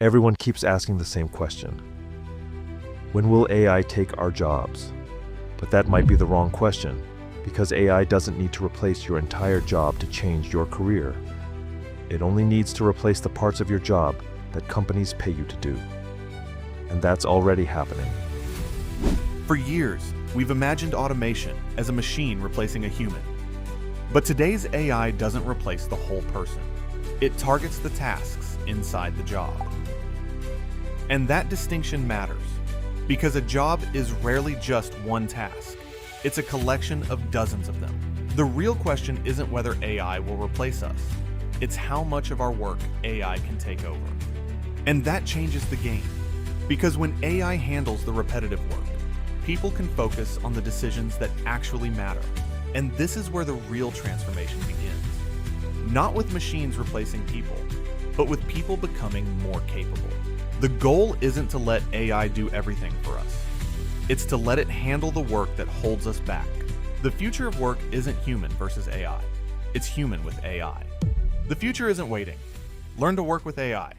Everyone keeps asking the same question. When will AI take our jobs? But that might be the wrong question, because AI doesn't need to replace your entire job to change your career. It only needs to replace the parts of your job that companies pay you to do. And that's already happening. For years, we've imagined automation as a machine replacing a human. But today's AI doesn't replace the whole person. It targets the tasks inside the job. And that distinction matters, because a job is rarely just one task. It's a collection of dozens of them. The real question isn't whether AI will replace us. It's how much of our work AI can take over. And that changes the game, because when AI handles the repetitive work, people can focus on the decisions that actually matter. And this is where the real transformation begins. Not with machines replacing people, but with people becoming more capable. The goal isn't to let AI do everything for us. It's to let it handle the work that holds us back. The future of work isn't human versus AI. It's human with AI. The future isn't waiting. Learn to work with AI.